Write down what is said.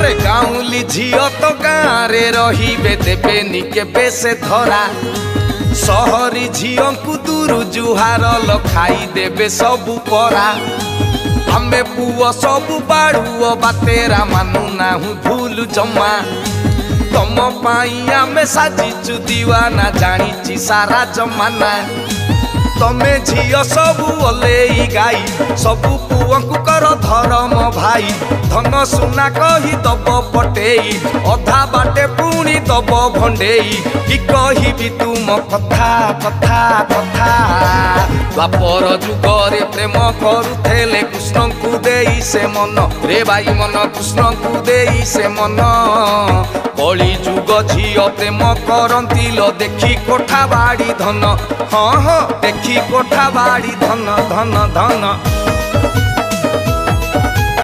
अरे गाउली झियो तो गाँरे रहिबे देबेनी केबे से धरा सहरी झियो को दूर जुहार ल खाई देबे सबु परा आमे पुओ सबु बाड़ुओ बातेरा मानु नाहु भूल जमा तम पाई आमे साजिचु दीवाना जानिची सारा जमाना तमे झियो सबु ओलेई गाई सबु पुओंकु कर धर्म भाई धन सुना कही दब पटेई अधा बाटे पुणी दब भंडेई कि कहिबी तुम कथा कथा कथा द्वापर जुगरे प्रेम करुथेले कृष्ण को देई से मन रे भाई मन कृष्ण को देई से मन कली जुग झियो प्रेम करती लो देखी कोठा बाड़ी धन हाँ हाँ देखी कोठा बाड़ी धन धन धन।